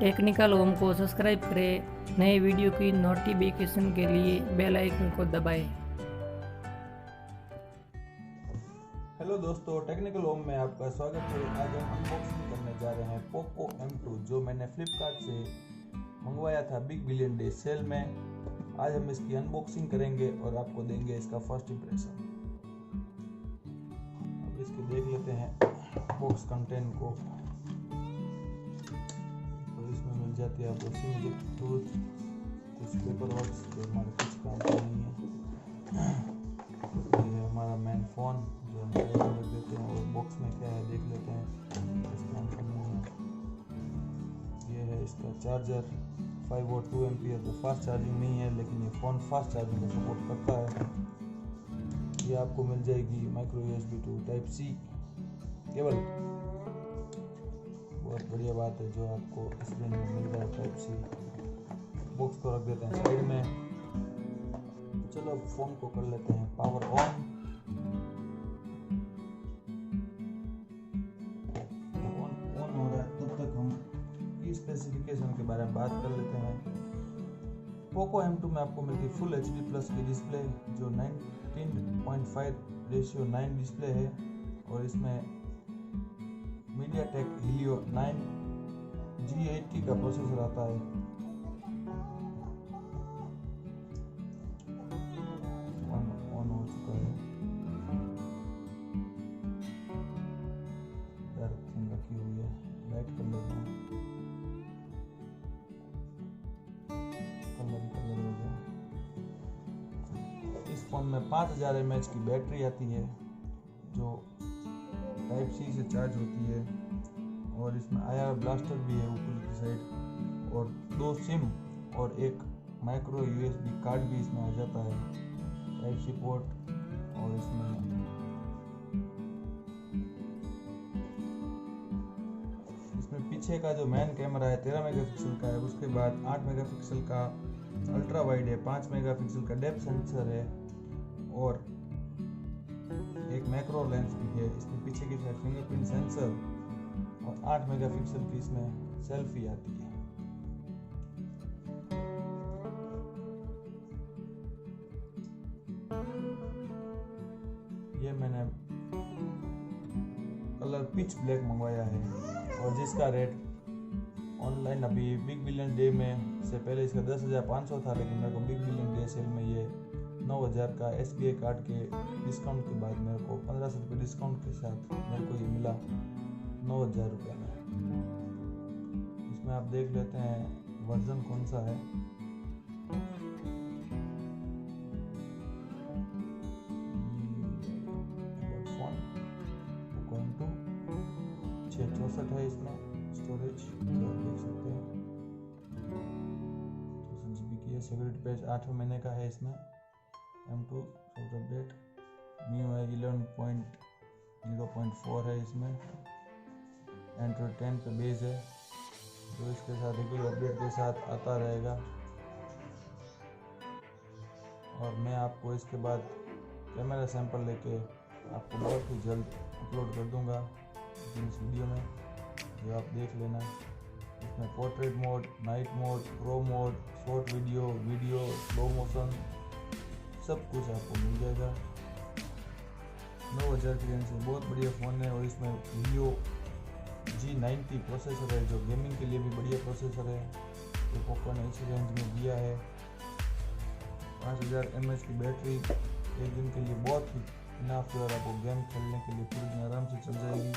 Technical home को subscribe करें। नए वीडियो की नोटिफिकेशन के लिए बेल आइकन को दबाएं। हेलो दोस्तों, टेक्निकल होम में आपका स्वागत है। आज हम अनबॉक्सिंग करने जा रहे हैं पोको M2, जो मैंने फ्लिपकार्ट से मंगवाया था बिग बिलियन डे सेल में। आज हम इसकी अनबॉक्सिंग करेंगे और आपको देंगे इसका फर्स्ट इंप्रेशन। अब इसके देख लेते हैं बॉक्स कंटेंट को। और इसमें मिल जाती है आपको सिम टूथ, कुछ पेपर वर्क जो हमारे कुछ काम का नहीं है। ये हमारा मेन फ़ोन जो हम साइड में रख देते हैं। और बॉक्स में क्या है देख लेते हैं। ये है इसका चार्जर 5 वोल्ट 2 एम्पियर, जो फास्ट चार्जिंग नहीं है, लेकिन ये फ़ोन फास्ट चार्जिंग को सपोर्ट करता है। ये आपको मिल जाएगी micro USB to type C cable. बहुत बढ़िया बात है जो आपको इस रेंज में मिल रहा है टाइप C। बॉक्स को रख देते हैं साइड में। चलो अब फ़ोन को कर लेते हैं पावर ऑन। ऑन हो रहा है, तब तक हम की स्पेसिफिकेशन के बारे में बात कर लेते हैं। पोको M2 में आपको मिलती फुल HD प्लस की डिस्प्ले, जो 19.5:9 डिस्प्ले है। और इसमें MediaTek Helio G80 का प्रोसेसर आता है। ऑन हो चुका है। रखी हुई है, लाइट कर लेते हैं। कलर हो गया। इस फोन में 5000 mAh की बैटरी आती है, जो टाइप C से चार्ज होती है। और इसमें IR ब्लास्टर भी है ऊपर की साइड, और 2 सिम और एक माइक्रो USB कार्ड भी इसमें आ जाता है, टाइप C पोर्ट। और इसमें पीछे का जो मेन कैमरा है 13 मेगापिक्सल का है। उसके बाद 8 मेगापिक्सल का अल्ट्रा वाइड है, 5 मेगापिक्सल का डेप्थ सेंसर है, और एक मैक्रो लेंस भी है। इसमें पीछे की साइड फिंगरप्रिंट सेंसर और 8 मेगापिक्सल की इसमें सेल्फी आती है। ये मैंने कलर पिच ब्लैक मंगवाया है, और जिसका रेट ऑनलाइन अभी बिग बिलियन डे में से पहले इसका 10,500 था, लेकिन मेरे को बिग बिलियन डे सेल में ये 9,000 का SBI कार्ड के डिस्काउंट के बाद मेरे को 1500 रुपये डिस्काउंट के साथ मेरे को ये मिला 9,000 रुपये में। इसमें आप देख लेते हैं वर्जन कौन सा है। फोन पोको M2 664 है इसमें स्टोरेज, जो आप देख सकते हैं 64 GB की है। सिक्योरिटी पैच 8 महीने का है इसमें। M2 सॉफ्ट अपडेट न्यू है, 11.0.4 है इसमें। एंड्रॉइड 10 पे बेस है, जो इसके साथ रेगुलर अपडेट के साथ आता रहेगा। और मैं आपको इसके बाद कैमरा सैंपल लेके आपको बहुत ही जल्द अपलोड कर दूंगा इस वीडियो में, जो आप देख लेना। इसमें portrait mode, night mode, pro mode, short video, slow motion, सब कुछ आपको मिल जाएगा। 9,000 की रेंज में बहुत बढ़िया फ़ोन है। और इसमें Helio G80 प्रोसेसर है, जो गेमिंग के लिए भी बढ़िया प्रोसेसर है, जो पोको ने इसी रेंज में दिया है। 5000 mAh की बैटरी एक दिन के लिए बहुत ही इनाफ है, और आपको गेम खेलने के लिए पूरी दिन आराम से चल जाएगी।